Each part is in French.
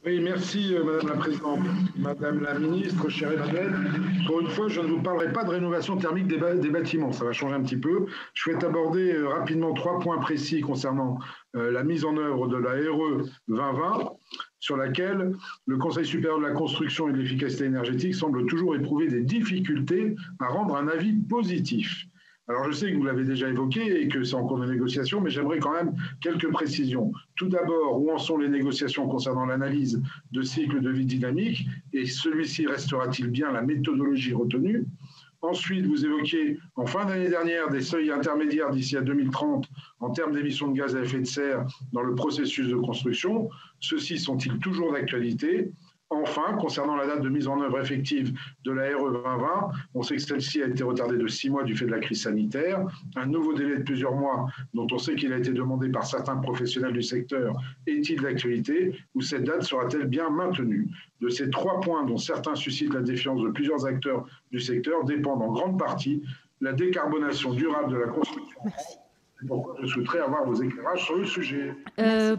Oui, merci Madame la Présidente. Madame la Ministre, chère Emmanuel, pour une fois, je ne vous parlerai pas de rénovation thermique des bâtiments, ça va changer un petit peu. Je souhaite aborder rapidement trois points précis concernant la mise en œuvre de la RE 2020, sur laquelle le Conseil supérieur de la construction et de l'efficacité énergétique semble toujours éprouver des difficultés à rendre un avis positif. Alors je sais que vous l'avez déjà évoqué et que c'est en cours de négociation, mais j'aimerais quand même quelques précisions. Tout d'abord, où en sont les négociations concernant l'analyse de cycle de vie dynamique et celui-ci restera-t-il bien la méthodologie retenue? Ensuite, vous évoquiez en fin d'année dernière des seuils intermédiaires d'ici à 2030 en termes d'émissions de gaz à effet de serre dans le processus de construction. Ceux-ci sont-ils toujours d'actualité? Enfin, concernant la date de mise en œuvre effective de la RE 2020, on sait que celle-ci a été retardée de 6 mois du fait de la crise sanitaire. Un nouveau délai de plusieurs mois, dont on sait qu'il a été demandé par certains professionnels du secteur, est-il d'actualité ou cette date sera-t-elle bien maintenue? De ces trois points dont certains suscitent la défiance de plusieurs acteurs du secteur dépendent en grande partie la décarbonation durable de la construction. Merci. C'est pourquoi je souhaiterais avoir vos éclairages sur le sujet.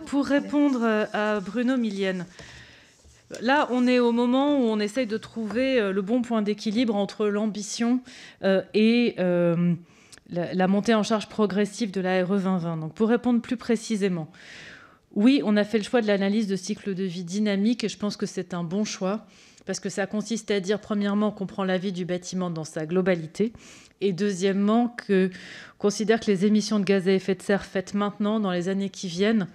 Pour répondre à Bruno Millienne, là, on est au moment où on essaye de trouver le bon point d'équilibre entre l'ambition et la montée en charge progressive de la RE 2020. Donc, pour répondre plus précisément, oui, on a fait le choix de l'analyse de cycle de vie dynamique et je pense que c'est un bon choix parce que ça consiste à dire, premièrement, qu'on prend la vie du bâtiment dans sa globalité et deuxièmement, qu'on considère que les émissions de gaz à effet de serre faites maintenant, dans les années qui viennent,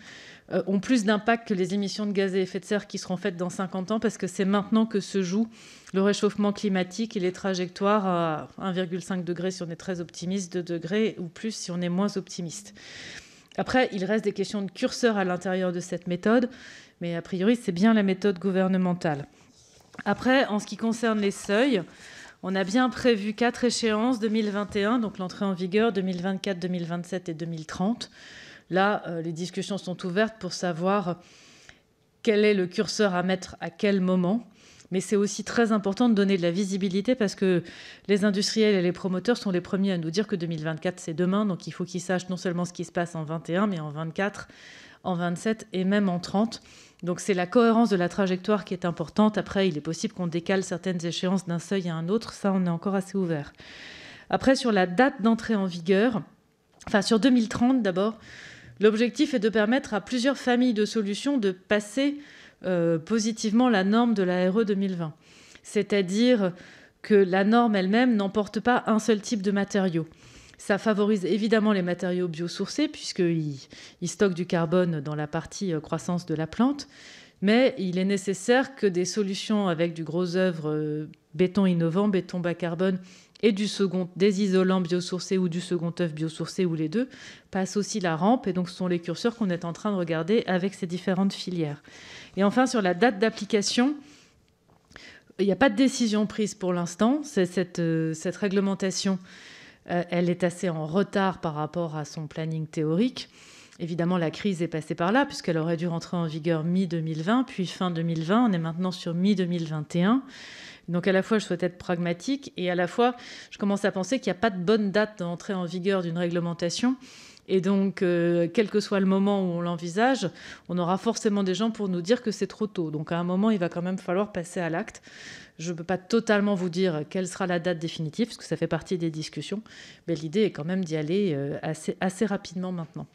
ont plus d'impact que les émissions de gaz à effet de serre qui seront faites dans 50 ans parce que c'est maintenant que se joue le réchauffement climatique et les trajectoires à 1,5 degré si on est très optimiste, 2 degrés ou plus si on est moins optimiste. Après, il reste des questions de curseur à l'intérieur de cette méthode, mais a priori, c'est bien la méthode gouvernementale. Après, en ce qui concerne les seuils, on a bien prévu 4 échéances, 2021, donc l'entrée en vigueur, 2024, 2027 et 2030. Là, les discussions sont ouvertes pour savoir quel est le curseur à mettre à quel moment. Mais c'est aussi très important de donner de la visibilité parce que les industriels et les promoteurs sont les premiers à nous dire que 2024, c'est demain. Donc, il faut qu'ils sachent non seulement ce qui se passe en 21, mais en 24, en 27 et même en 30. Donc, c'est la cohérence de la trajectoire qui est importante. Après, il est possible qu'on décale certaines échéances d'un seuil à un autre. Ça, on est encore assez ouvert. Après, sur la date d'entrée en vigueur, enfin, sur 2030 d'abord, l'objectif est de permettre à plusieurs familles de solutions de passer positivement la norme de la RE 2020. C'est-à-dire que la norme elle-même n'emporte pas un seul type de matériaux. Ça favorise évidemment les matériaux biosourcés, puisqu'ils stockent du carbone dans la partie croissance de la plante, mais il est nécessaire que des solutions avec du gros œuvre béton innovant, béton bas carbone, et des isolants biosourcés ou du second œuvre biosourcé ou les deux, passent aussi la rampe. Et donc, ce sont les curseurs qu'on est en train de regarder avec ces différentes filières. Et enfin, sur la date d'application, il n'y a pas de décision prise pour l'instant. Cette réglementation, elle est assez en retard par rapport à son planning théorique. Évidemment, la crise est passée par là, puisqu'elle aurait dû rentrer en vigueur mi-2020, puis fin 2020. On est maintenant sur mi-2021. Donc à la fois, je souhaite être pragmatique et à la fois, je commence à penser qu'il n'y a pas de bonne date d'entrée en vigueur d'une réglementation. Et donc, quel que soit le moment où on l'envisage, on aura forcément des gens pour nous dire que c'est trop tôt. Donc à un moment, il va quand même falloir passer à l'acte. Je ne peux pas totalement vous dire quelle sera la date définitive, parce que ça fait partie des discussions. Mais l'idée est quand même d'y aller assez rapidement maintenant.